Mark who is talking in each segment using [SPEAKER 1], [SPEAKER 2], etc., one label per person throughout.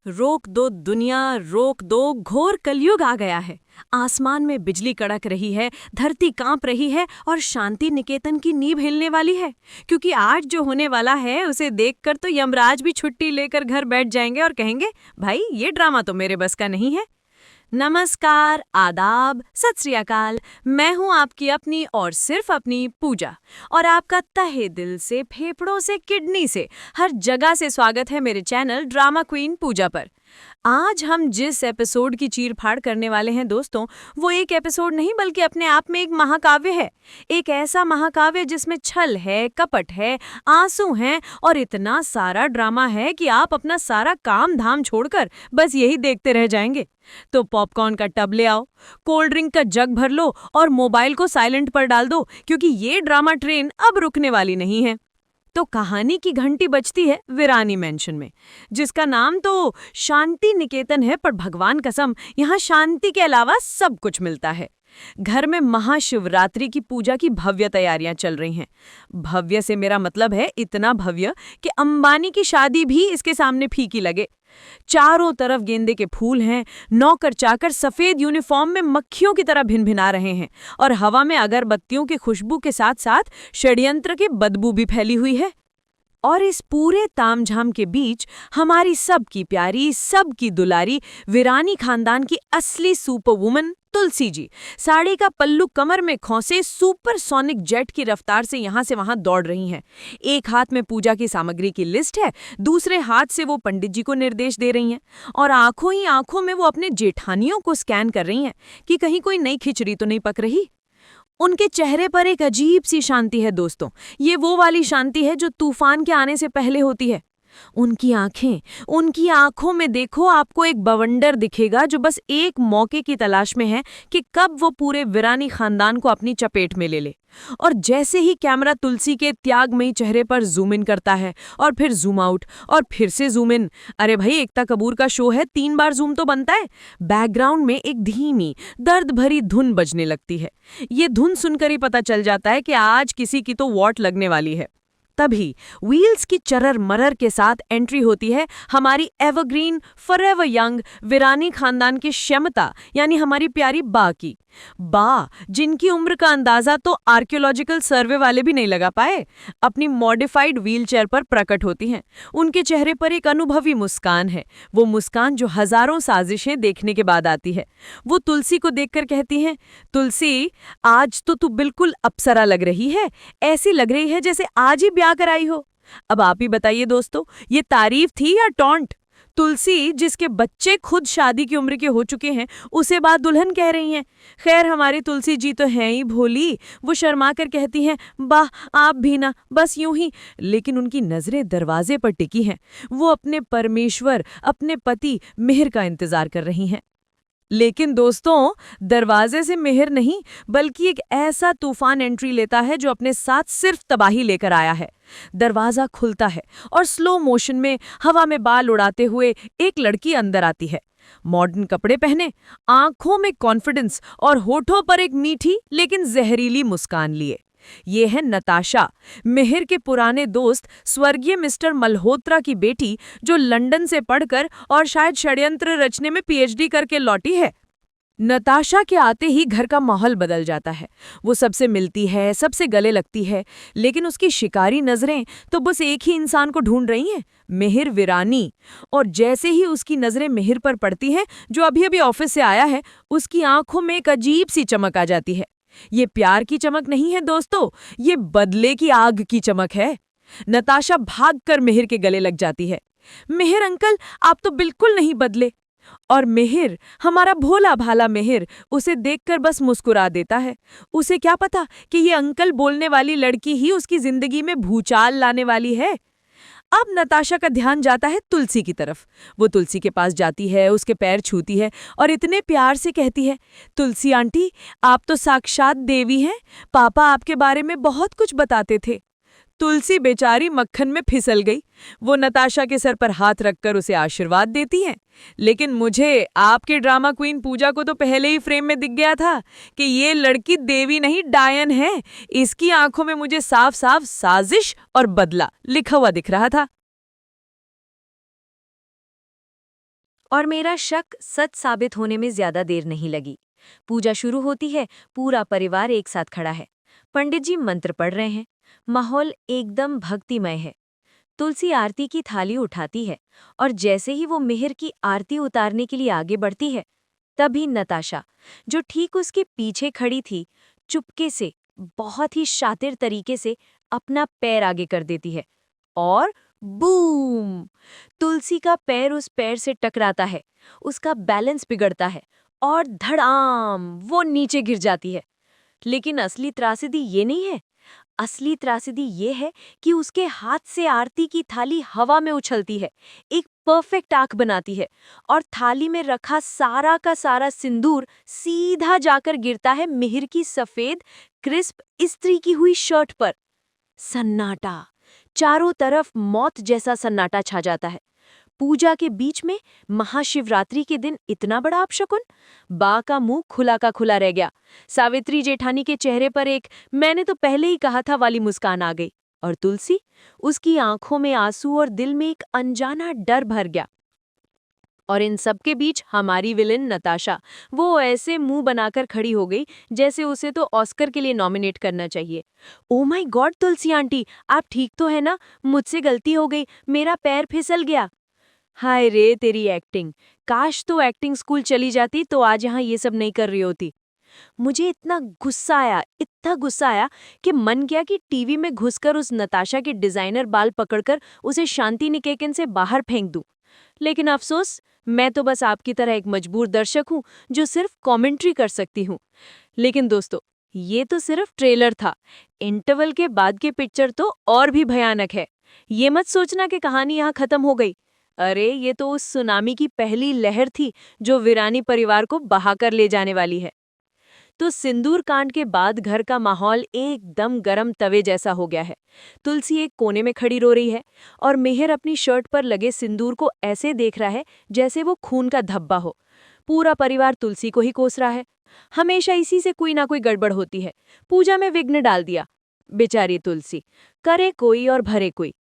[SPEAKER 1] रोक दो दुनिया, रोक दो, घोर कलयुग आ गया है। आसमान में बिजली कड़क रही है, धरती कांप रही है और शांति निकेतन की नींव हिलने वाली है। क्योंकि आज जो होने वाला है उसे देखकर तो यमराज भी छुट्टी लेकर घर बैठ जाएंगे और कहेंगे, भाई ये ड्रामा तो मेरे बस का नहीं है। नमस्कार, आदाब, सत श्री अकाल। मैं हूं आपकी अपनी और सिर्फ अपनी पूजा, और आपका तहे दिल से, फेफड़ों से, किडनी से, हर जगह से स्वागत है मेरे चैनल ड्रामा क्वीन पूजा पर। आज हम जिस एपिसोड की चीर-फाड़ करने वाले हैं दोस्तों, वो एक एपिसोड नहीं बल्कि अपने आप में एक महाकाव्य है। एक ऐसा महाकाव्य जिसमें छल है, कपट है, आंसू हैं और इतना सारा ड्रामा है कि आप अपना सारा काम धाम छोड़कर बस यही देखते रह जाएंगे। तो पॉपकॉर्न का टब ले आओ, कोल्ड ड्रिंक का जग भर लो और मोबाइल को साइलेंट पर डाल दो, क्योंकि ये ड्रामा ट्रेन अब रुकने वाली नहीं है। तो कहानी की घंटी बजती है वीरानी मैंशन में, जिसका नाम तो शांति निकेतन है, पर भगवान कसम यहाँ शांति के अलावा सब कुछ मिलता है। घर में महाशिवरात्रि की पूजा की भव्य तैयारियां चल रही हैं। भव्य से मेरा मतलब है इतना भव्य कि अंबानी की शादी भी इसके सामने फीकी लगे। चारों तरफ गेंदे के फूल हैं, नौकर चाकर सफेद यूनिफॉर्म में मक्खियों की तरह भिनभिना रहे हैं और हवा में अगरबत्तियों की खुशबू के साथ साथ षड्यंत्र की बदबू भी फैली हुई है। और इस पूरे तामझाम के बीच हमारी सबकी प्यारी, सबकी दुलारी वीरानी खानदान की असली सुपरवुमन तुलसी जी साड़ी का पल्लू कमर में खोसे सुपरसोनिक जेट की रफ्तार से यहाँ से वहाँ दौड़ रही हैं। एक हाथ में पूजा की सामग्री की लिस्ट है, दूसरे हाथ से वो पंडित जी को निर्देश दे रही हैं और आंखों ही आंखों में वो अपने जेठानियों को स्कैन कर रही हैं कि कहीं कोई नई खिचड़ी तो नहीं पक रही। उनके चेहरे पर एक अजीब सी शांति है दोस्तों। ये वो वाली शांति है जो तूफान के आने से पहले होती है। उनकी आंखों में देखो, आपको एक बवंडर दिखेगा जो बस एक मौके की तलाश में है कि कब वो पूरे वीरानी खानदान को अपनी चपेट में ले ले। और जैसे ही कैमरा तुलसी के त्यागमयी चेहरे पर जूम इन करता है और फिर जूम आउट और फिर से जूम इन, अरे भाई एकता कपूर का शो है, 3 बार जूम तो बनता है। बैकग्राउंड में एक धीमी दर्द भरी धुन बजने लगती है। ये धुन सुनकर ही पता चल जाता है कि आज किसी की तो वॉट लगने वाली है। तभी व्हील्स की चरर मरर के साथ एंट्री होती है हमारी एवरग्रीन फॉरएवर यंग वीरानी खानदान की क्षमता, यानी हमारी प्यारी बा की। बा जिनकी उम्र का अंदाजा तो आर्कियोलॉजिकल सर्वे वाले भी नहीं लगा पाए, अपनी मॉडिफाइड व्हीलचेयर पर प्रकट होती हैं। उनके चेहरे पर एक अनुभवी मुस्कान है, वो मुस्कान जो हजारों साजिशें देखने के बाद आती है। वो तुलसी को देखकर कहती हैं, तुलसी आज तो तू बिल्कुल अप्सरा लग रही है, ऐसी लग रही है जैसे आज ही ब्याह कराई हो। अब आप ही बताइए दोस्तों, ये तारीफ थी या टॉन्ट? तुलसी जिसके बच्चे खुद शादी की उम्र के हो चुके हैं, उसे बात दुल्हन कह रही हैं। खैर हमारी तुलसी जी तो हैं ही भोली, वो शर्मा कर कहती हैं, वाह आप भी ना, बस यूं ही। लेकिन उनकी नजरें दरवाजे पर टिकी हैं। वो अपने परमेश्वर, अपने पति मिहिर का इंतजार कर रही हैं। लेकिन दोस्तों, दरवाजे से मिहिर नहीं बल्कि एक ऐसा तूफान एंट्री लेता है जो अपने साथ सिर्फ तबाही लेकर आया है। दरवाजा खुलता है और स्लो मोशन में हवा में बाल उड़ाते हुए एक लड़की अंदर आती है। मॉडर्न कपड़े पहने, आंखों में कॉन्फिडेंस और होठों पर एक मीठी लेकिन जहरीली मुस्कान लिए। ये है नताशा, मिहिर के पुराने दोस्त स्वर्गीय मिस्टर मल्होत्रा की बेटी, जो लंदन से पढ़कर और शायद षड्यंत्र रचने में पीएचडी करके लौटी है। नताशा के आते ही घर का माहौल बदल जाता है। वो सबसे मिलती है, सबसे गले लगती है, लेकिन उसकी शिकारी नजरें तो बस एक ही इंसान को ढूंढ रही हैं, मिहिर वीरानी। और जैसे ही उसकी नजरें मिहिर पर पड़ती हैं, जो अभी अभी ऑफिस से आया है, उसकी आंखों में एक अजीब सी चमक आ जाती है। ये प्यार की चमक नहीं है दोस्तों, ये बदले की आग की चमक है। नताशा भागकर मिहिर के गले लग जाती है। मिहिर अंकल, आप तो बिल्कुल नहीं बदले। और मिहिर, हमारा भोला भाला मिहिर, उसे देखकर बस मुस्कुरा देता है। उसे क्या पता कि ये अंकल बोलने वाली लड़की ही उसकी जिंदगी में भूचाल लाने वाली है। अब नताशा का ध्यान जाता है तुलसी की तरफ। वो तुलसी के पास जाती है, उसके पैर छूती है और इतने प्यार से कहती है, तुलसी आंटी, आप तो साक्षात देवी हैं। पापा आपके बारे में बहुत कुछ बताते थे। तुलसी बेचारी मक्खन में फिसल गई। वो नताशा के सर पर हाथ रखकर उसे आशीर्वाद देती हैं। लेकिन मुझे, आपके ड्रामा क्वीन पूजा को तो पहले ही फ्रेम में दिख गया था कि ये लड़की देवी नहीं डायन है। इसकी आंखों में मुझे साफ साफ साजिश और बदला लिखा हुआ दिख रहा था।
[SPEAKER 2] और मेरा शक सच साबित होने में ज्यादा देर नहीं लगी। पूजा शुरू होती है, पूरा परिवार एक साथ खड़ा है। पंडित जी मंत्र पढ़ रहे हैं। माहौल एकदम भक्तिमय है। तुलसी आरती की थाली उठाती है और जैसे ही वो मिहिर की आरती उतारने के लिए आगे बढ़ती है, तभी नताशा, जो ठीक उसके पीछे खड़ी थी, चुपके से, बहुत ही शातिर तरीके से अपना पैर आगे कर देती है और बूम! तुलसी का पैर उस पैर से टकराता है, उसका बैलेंस बिगड़ता है और धड़ाम वो नीचे गिर जाती है। लेकिन असली त्रासदी ये नहीं है। असली त्रासदी ये है कि उसके हाथ से आरती की थाली हवा में उछलती है, एक परफेक्ट आंख बनाती है और थाली में रखा सारा का सारा सिंदूर सीधा जाकर गिरता है मिहिर की सफेद, क्रिस्प इस्त्री की हुई शर्ट पर। सन्नाटा, चारों तरफ मौत जैसा सन्नाटा छा जाता है। पूजा के बीच में महाशिवरात्रि के दिन इतना बड़ा अपशकुन। बा का मुंह खुला का खुला रह गया। सावित्री जेठानी के चेहरे पर एक मैंने तो पहले ही कहा था वाली मुस्कान आ गई। और तुलसी, उसकी आंखों में आंसू और दिल में एक अनजाना डर भर गया। और इन सब के बीच हमारी विलेन नताशा, वो ऐसे मुंह बनाकर खड़ी हो गई जैसे उसे तो ऑस्कर के लिए नॉमिनेट करना चाहिए। Oh my God Tulsi aunty, आप ठीक तो है ना? मुझसे गलती हो गई, मेरा पैर फिसल गया। हाय रे तेरी एक्टिंग। काश तो एक्टिंग स्कूल चली जाती तो आज यहाँ ये सब नहीं कर रही होती। मुझे इतना गुस्सा आया कि मन किया कि टीवी में घुसकर उस नताशा के डिजाइनर बाल पकड़कर उसे शांति निकेतन से बाहर फेंक दूं। लेकिन अफसोस, मैं तो बस आपकी तरह एक मजबूर दर्शक हूँ जो सिर्फ कमेंट्री कर सकती हूँ। लेकिन दोस्तों, ये तो सिर्फ ट्रेलर था। इंटरवल के बाद की पिक्चर तो और भी भयानक है। ये मत सोचना कि कहानी यहाँ खत्म हो गई। अरे ये तो उस सुनामी की पहली लहर थी जो वीरानी परिवार को बहाकर ले जाने वाली है। तो सिंदूर कांड के बाद घर का माहौल एकदम गरम तवे जैसा हो गया है। तुलसी एक कोने में खड़ी रो रही है और मिहिर अपनी शर्ट पर लगे सिंदूर को ऐसे देख रहा है जैसे वो खून का धब्बा हो। पूरा परिवार तुलसी को ही कोस रहा है। हमेशा इसी से कोई ना कोई गड़बड़ होती है। पूजा में विघ्न डाल दिया। बेचारी तुलसी, करे कोई और भरे कोई।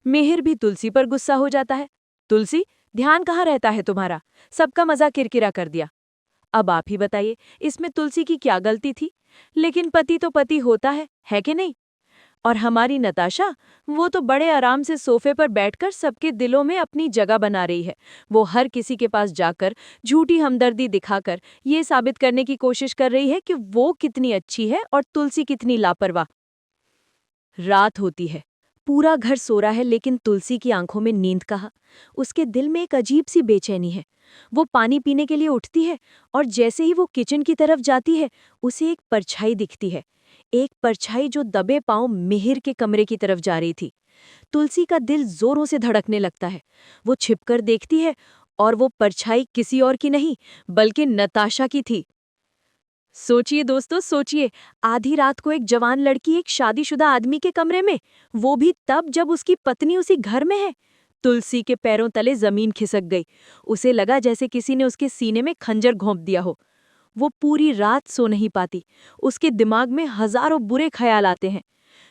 [SPEAKER 2] मिहिर भी तुलसी पर गुस्सा हो जाता है। तुलसी, ध्यान कहाँ रहता है तुम्हारा? सबका मजा किरकिरा कर दिया। अब आप ही बताइए, इसमें तुलसी की क्या गलती थी? लेकिन पति तो पति होता है कि नहीं? और हमारी नताशा, वो तो बड़े आराम से सोफे पर बैठकर सबके दिलों में अपनी जगह बना रही है। वो हर किसी के पास जाकर झूठी हमदर्दी दिखाकर ये साबित करने की कोशिश कर रही है कि वो कितनी अच्छी है और तुलसी कितनी लापरवाह। रात होती है, पूरा घर सो रहा है, लेकिन तुलसी की आंखों में नींद कहाँ। उसके दिल में एक अजीब सी बेचैनी है। वो पानी पीने के लिए उठती है और जैसे ही वो किचन की तरफ जाती है, उसे एक परछाई दिखती है। एक परछाई जो दबे पांव मिहिर के कमरे की तरफ जा रही थी। तुलसी का दिल जोरों से धड़कने लगता है। वो छिपकर देखती है और वो परछाई किसी और की नहीं, बल्कि नताशा की थी। सोचिए दोस्तों, सोचिए, आधी रात को एक जवान लड़की एक शादीशुदा आदमी के कमरे में, वो भी तब जब उसकी पत्नी उसी घर में है। तुलसी के पैरों तले जमीन खिसक गई। उसे लगा जैसे किसी ने उसके सीने में खंजर घोंप दिया हो। वो पूरी रात सो नहीं पाती। उसके दिमाग में हजारों बुरे ख्याल आते हैं।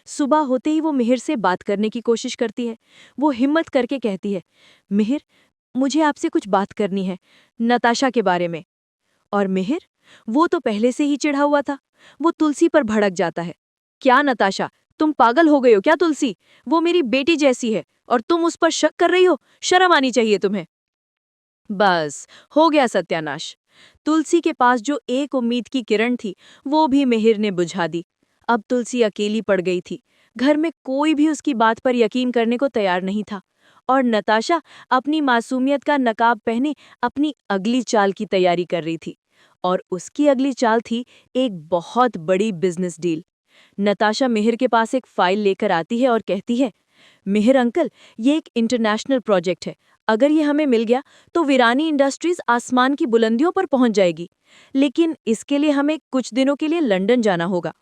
[SPEAKER 2] सुबह होते ही वो मिहिर से बात करने की कोशिश करती है। वो हिम्मत करके कहती है, मिहिर, मुझे आपसे कुछ बात करनी है, नताशा के बारे में। और मिहिर, वो तो पहले से ही चिढ़ा हुआ था। वो तुलसी पर भड़क जाता है। क्या नताशा, तुम पागल हो गए हो क्या? तुलसी, वो मेरी बेटी जैसी है और तुम उस पर शक कर रही हो? शर्म आनी चाहिए तुम्हें। बस, हो गया सत्यानाश। तुलसी के पास जो एक उम्मीद की किरण थी, वो भी मिहिर ने बुझा दी। अब तुलसी अकेली पड़ गई थी। घर में कोई भी उसकी बात पर यकीन करने को तैयार नहीं था और नताशा अपनी मासूमियत का नकाब पहने अपनी अगली चाल की तैयारी कर रही थी। और उसकी अगली चाल थी एक बहुत बड़ी बिजनेस डील। नताशा मिहिर के पास एक फाइल लेकर आती है और कहती है, मिहिर अंकल, ये एक इंटरनेशनल प्रोजेक्ट है। अगर ये हमें मिल गया तो वीरानी इंडस्ट्रीज आसमान की बुलंदियों पर पहुंच जाएगी। लेकिन इसके लिए हमें कुछ दिनों के लिए लंदन जाना होगा।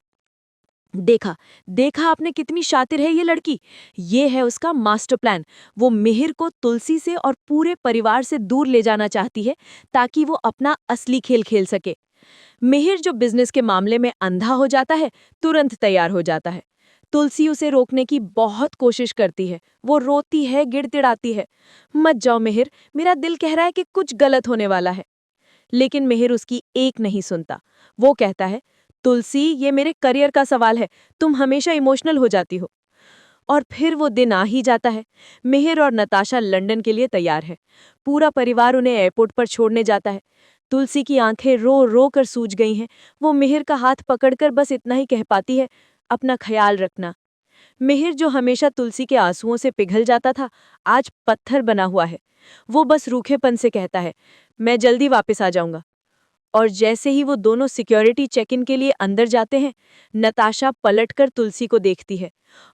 [SPEAKER 2] देखा देखा आपने, कितनी शातिर है ये लड़की। ये है उसका मास्टर प्लान। वो मिहिर को तुलसी से और पूरे परिवार से दूर ले जाना चाहती है ताकि वो अपना असली खेल खेल सके। मिहिर जो बिजनेस के मामले में अंधा हो जाता है, तुरंत तैयार हो जाता है। तुलसी उसे रोकने की बहुत कोशिश करती है। वो रोती है, गिड़गिड़ाती है, मत जाओ मिहिर, मेरा दिल कह रहा है कि कुछ गलत होने वाला है। लेकिन मिहिर उसकी एक नहीं सुनता। वो कहता है, तुलसी, ये मेरे करियर का सवाल है, तुम हमेशा इमोशनल हो जाती हो। और फिर वो दिन आ ही जाता है। मिहिर और नताशा लंदन के लिए तैयार है। पूरा परिवार उन्हें एयरपोर्ट पर छोड़ने जाता है। तुलसी की आंखें रो रो कर सूज गई हैं। वो मिहिर का हाथ पकड़कर बस इतना ही कह पाती है, अपना ख्याल रखना। मिहिर, जो हमेशा तुलसी के आंसुओं से पिघल जाता था, आज पत्थर बना हुआ है। वो बस रूखेपन से कहता है, मैं जल्दी वापस आ जाऊंगा। और जैसे ही वो दोनों सिक्योरिटी चेक इन के लिए अंदर जाते हैं, नताशा पलटकर तुलसी को देखती है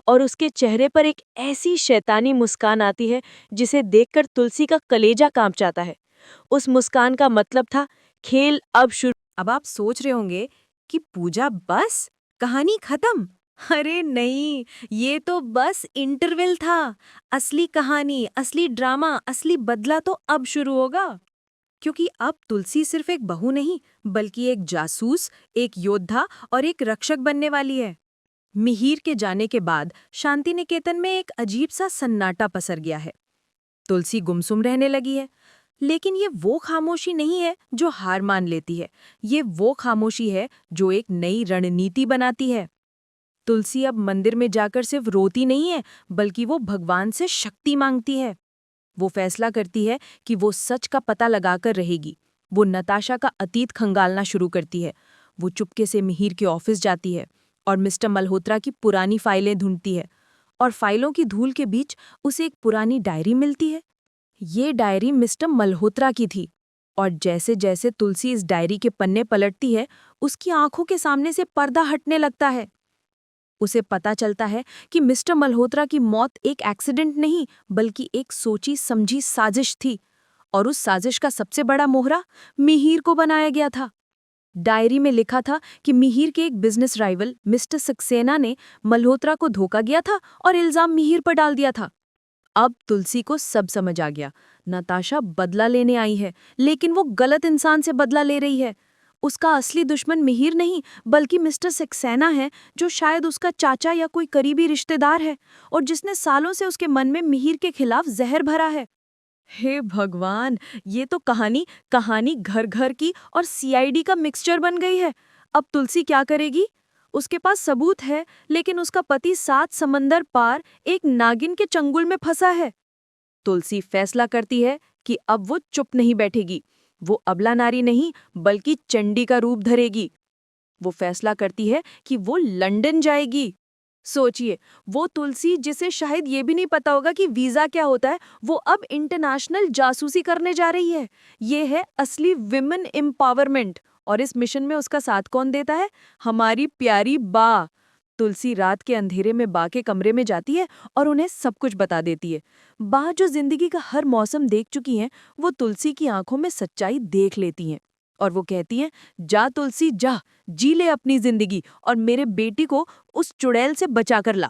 [SPEAKER 2] और उसके चेहरे पर एक ऐसी शैतानी मुस्कान आती है जिसे देखकर तुलसी का कलेजा कांप जाता है। उस मुस्कान का मतलब था, खेल अब शुरू।
[SPEAKER 1] अब आप सोच रहे होंगे कि पूजा बस, कहानी खत्म। अरे नहीं, ये तो बस इंटरवल था। असली कहानी, असली ड्रामा, असली बदला तो अब शुरू होगा। क्योंकि अब तुलसी सिर्फ एक बहू नहीं, बल्कि एक जासूस, एक योद्धा और एक रक्षक बनने वाली है। मिहिर के जाने के बाद शांति निकेतन में एक अजीब सा सन्नाटा पसर गया है। तुलसी गुमसुम रहने लगी है। लेकिन ये वो खामोशी नहीं है जो हार मान लेती है। ये वो खामोशी है जो एक नई रणनीति बनाती है। तुलसी अब मंदिर में जाकर सिर्फ रोती नहीं है, बल्कि वो भगवान से शक्ति मांगती है। वो फैसला करती है कि वो सच का पता लगाकर रहेगी। वो नताशा का अतीत खंगालना शुरू करती है। वो चुपके से मिहिर के ऑफिस जाती है और मिस्टर मल्होत्रा की पुरानी फाइलें ढूंढती है। और फाइलों की धूल के बीच उसे एक पुरानी डायरी मिलती है। ये डायरी मिस्टर मल्होत्रा की थी। और जैसे जैसे तुलसी इस डायरी के पन्ने पलटती है, उसकी आंखों के सामने से पर्दा हटने लगता है। उसे पता चलता है कि मिस्टर मल्होत्रा की मौत एक एक्सीडेंट नहीं, बल्कि एक सोची समझी साजिश थी। और उस साजिश का सबसे बड़ा मोहरा मिहिर को बनाया गया था। डायरी में लिखा था कि मिहिर के एक बिजनेस राइवल मिस्टर सक्सेना ने मल्होत्रा को धोखा दिया था और इल्जाम मिहिर पर डाल दिया था। अब तुलसी को सब समझ आ गया। नताशा बदला लेने आई है, लेकिन वो गलत इंसान से बदला ले रही है। उसका असली दुश्मन मिहिर नहीं, बल्कि मिस्टर सक्सेना है, जो शायद उसका चाचा या कोई करीबी रिश्तेदार है और जिसने सालों से उसके मन में मिहिर के खिलाफ जहर भरा है। हे भगवान, ये तो कहानी कहानी घर घर की और सीआईडी का मिक्सचर बन गई है। अब तुलसी क्या करेगी? उसके पास सबूत है, लेकिन उसका पति 7 समंदर पार एक नागिन के चंगुल में फंसा है। तुलसी फैसला करती है कि अब वो चुप नहीं बैठेगी। वो अबला नारी नहीं, बल्कि चंडी का रूप धरेगी। वो फैसला करती है कि वो लंदन जाएगी। सोचिए, वो तुलसी जिसे शायद ये भी नहीं पता होगा कि वीजा क्या होता है, वो अब इंटरनेशनल जासूसी करने जा रही है। ये है असली विमेन एम्पावरमेंट। और इस मिशन में उसका साथ कौन देता है? हमारी प्यारी बा। तुलसी रात के अंधेरे में बा के कमरे में जाती है और उन्हें सब कुछ बता देती है। बा, जो जिंदगी का हर मौसम देख चुकी हैं, वो तुलसी की आंखों में सच्चाई देख लेती हैं। और वो कहती हैं, जा तुलसी जा, जी ले अपनी जिंदगी और मेरे बेटी को उस चुड़ैल से बचाकर ला।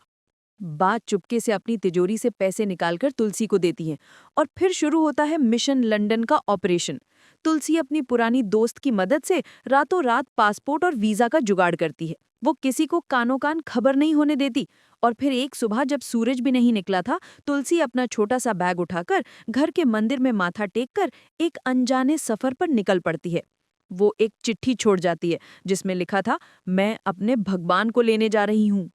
[SPEAKER 1] बात चुपके से अपनी तिजोरी से पैसे निकालकर तुलसी को देती हैं और फिर शुरू होता है मिशन लंदन का ऑपरेशन। तुलसी अपनी पुरानी दोस्त की मदद से रातों रात पासपोर्ट और वीजा का जुगाड़ करती है। वो किसी को कानों कान खबर नहीं होने देती। और फिर एक सुबह जब सूरज भी नहीं निकला था, तुलसी अपना छोटा सा बैग उठाकर घर के मंदिर में माथा टेककर एक अनजाने सफर पर निकल पड़ती है। वो एक चिट्ठी छोड़ जाती है जिसमें लिखा था, मैं अपने भगवान को लेने जा रही हूँ।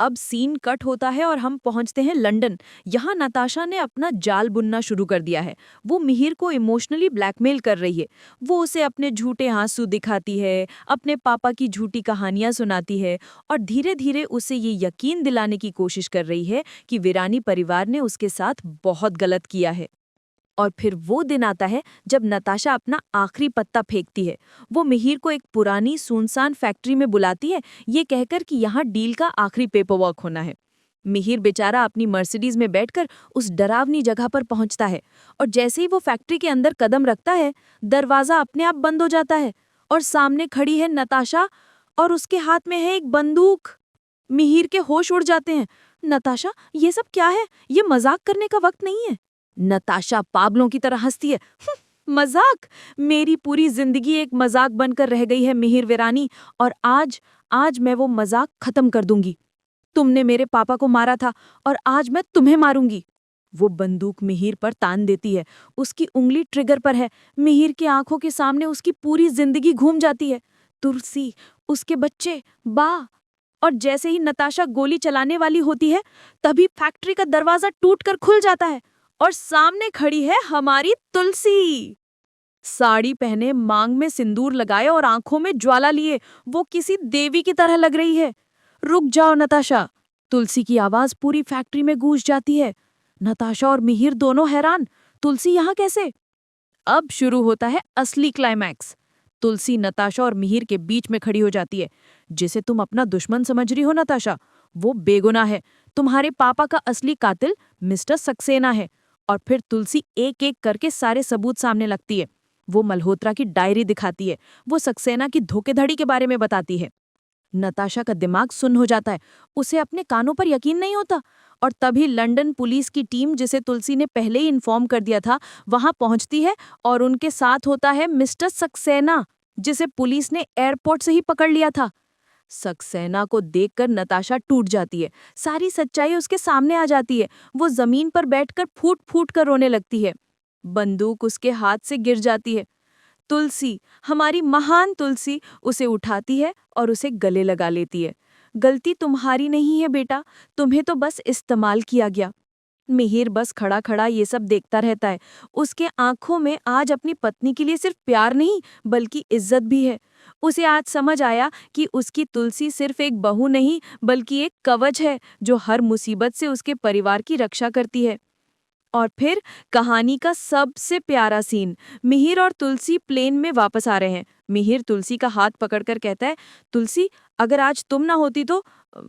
[SPEAKER 1] अब सीन कट होता है और हम पहुंचते हैं लंदन। यहाँ नताशा ने अपना जाल बुनना शुरू कर दिया है। वो मिहिर को इमोशनली ब्लैकमेल कर रही है। वो उसे अपने झूठे आंसू दिखाती है, अपने पापा की झूठी कहानियां सुनाती है और धीरे धीरे उसे ये यकीन दिलाने की कोशिश कर रही है कि वीरानी परिवार ने उसके साथ बहुत गलत किया है। और फिर वो दिन आता है जब नताशा अपना आखिरी पत्ता फेंकती है। वो मिहिर को एक पुरानी सुनसान फैक्ट्री में बुलाती है, ये कहकर कि यहाँ डील का आखिरी पेपरवर्क होना है। मिहिर बेचारा अपनी मर्सिडीज में बैठकर उस डरावनी जगह पर पहुंचता है और जैसे ही वो फैक्ट्री के अंदर कदम रखता है, दरवाजा अपने आप बंद हो जाता है और सामने खड़ी है नताशा और उसके हाथ में है एक बंदूक। मिहिर के होश उड़ जाते हैं। नताशा, ये सब क्या है? ये मजाक करने का वक्त नहीं है। नताशा पागलों की तरह हंसती है। मजाक? मेरी पूरी जिंदगी एक मजाक बनकर रह गई है मिहिर वीरानी, और आज मैं वो मजाक खत्म कर दूंगी। तुमने मेरे पापा को मारा था और आज मैं तुम्हें मारूंगी। वो बंदूक मिहिर पर तान देती है। उसकी उंगली ट्रिगर पर है। मिहिर की आंखों के सामने उसकी पूरी जिंदगी घूम जाती है। तुलसी, उसके बच्चे, बा। और जैसे ही नताशा गोली चलाने वाली होती है, तभी फैक्ट्री का दरवाजा टूटकर खुल जाता है और सामने खड़ी है हमारी तुलसी। साड़ी पहने, मांग में सिंदूर लगाए और आंखों में ज्वाला लिए वो किसी देवी की तरह लग रही है। रुक जाओ नताशा, तुलसी की आवाज पूरी फैक्ट्री में गूंज जाती है। नताशा और मिहिर दोनों हैरान, तुलसी यहाँ कैसे? अब शुरू होता है असली क्लाइमैक्स। तुलसी नताशा और मिहिर के बीच में खड़ी हो जाती है। जिसे तुम अपना दुश्मन समझ रही हो नताशा, वो बेगुनाह है। तुम्हारे पापा का असली कातिल मिस्टर सक्सेना है। और फिर तुलसी एक एक करके सारे सबूत सामने लगती है। वो मल्होत्रा की डायरी दिखाती है। वो सक्सेना की धोखेधड़ी के बारे में बताती है। नताशा का दिमाग सुन्न हो जाता है। उसे अपने कानों पर यकीन नहीं होता। और तभी लंदन पुलिस की टीम, जिसे तुलसी ने पहले ही इन्फॉर्म कर दिया था, वहां पहुंचती है और उनके साथ होता है मिस्टर सक्सेना, जिसे पुलिस ने एयरपोर्ट से ही पकड़ लिया था। सक्सेना को देखकर नताशा टूट जाती है। सारी सच्चाई उसके सामने आ जाती है। वो जमीन पर बैठकर फूट फूट कर रोने लगती है। बंदूक उसके हाथ से गिर जाती है। तुलसी, हमारी महान तुलसी, उसे उठाती है और उसे गले लगा लेती है। गलती तुम्हारी नहीं है बेटा, तुम्हें तो बस इस्तेमाल किया गया। मिहिर बस खड़ा खड़ा ये सब देखता रहता है। उसके आंखों में आज अपनी पत्नी के लिए सिर्फ प्यार नहीं बल्कि इज्जत भी है। उसे आज समझ आया कि उसकी तुलसी सिर्फ एक बहू नहीं बल्कि एक कवच है जो हर मुसीबत से उसके परिवार की रक्षा करती है। और फिर कहानी का सबसे प्यारा सीन, मिहिर और तुलसी प्लेन में वापस आ रहे हैं। मिहिर तुलसी का हाथ पकड़कर कहता है, तुलसी, अगर आज तुम ना होती तो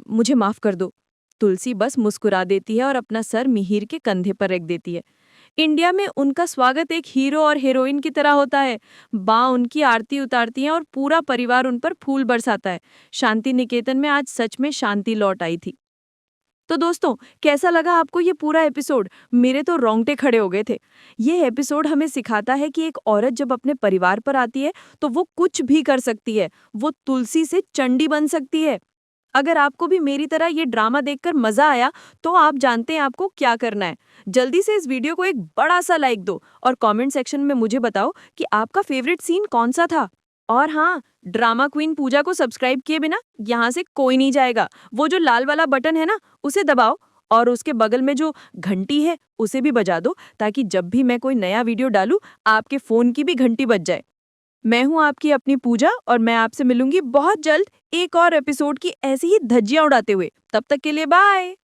[SPEAKER 1] मुझे माफ कर दो। तुलसी बस मुस्कुरा देती है और अपना सर मिहिर के कंधे पर रख देती है। इंडिया में उनका स्वागत एक हीरो और हीरोइन की तरह होता है। बा उनकी आरती उतारती हैं और पूरा परिवार उन पर फूल बरसाता है। शांति निकेतन में आज सच में शांति लौट आई थी। तो दोस्तों, कैसा लगा आपको ये पूरा एपिसोड? मेरे तो रोंगटे खड़े हो गए थे। ये एपिसोड हमें सिखाता है कि एक औरत जब अपने परिवार पर आती है तो वो कुछ भी कर सकती है। वो तुलसी से चंडी बन सकती है। अगर आपको भी मेरी तरह ये ड्रामा देखकर मजा आया तो आप जानते हैं आपको क्या करना है। जल्दी से इस वीडियो को एक बड़ा सा लाइक दो और कमेंट सेक्शन में मुझे बताओ कि आपका फेवरेट सीन कौन सा था। और हाँ, ड्रामा क्वीन पूजा को सब्सक्राइब किए बिना यहाँ से कोई नहीं जाएगा। वो जो लाल वाला बटन है ना, उसे दबाओ और उसके बगल में जो घंटी है उसे भी बजा दो, ताकि जब भी मैं कोई नया वीडियो डालूं आपके फोन की भी घंटी बज जाए। मैं हूं आपकी अपनी पूजा और मैं आपसे मिलूंगी बहुत जल्द एक और एपिसोड की ऐसी ही धज्जियां उड़ाते हुए। तब तक के लिए बाय।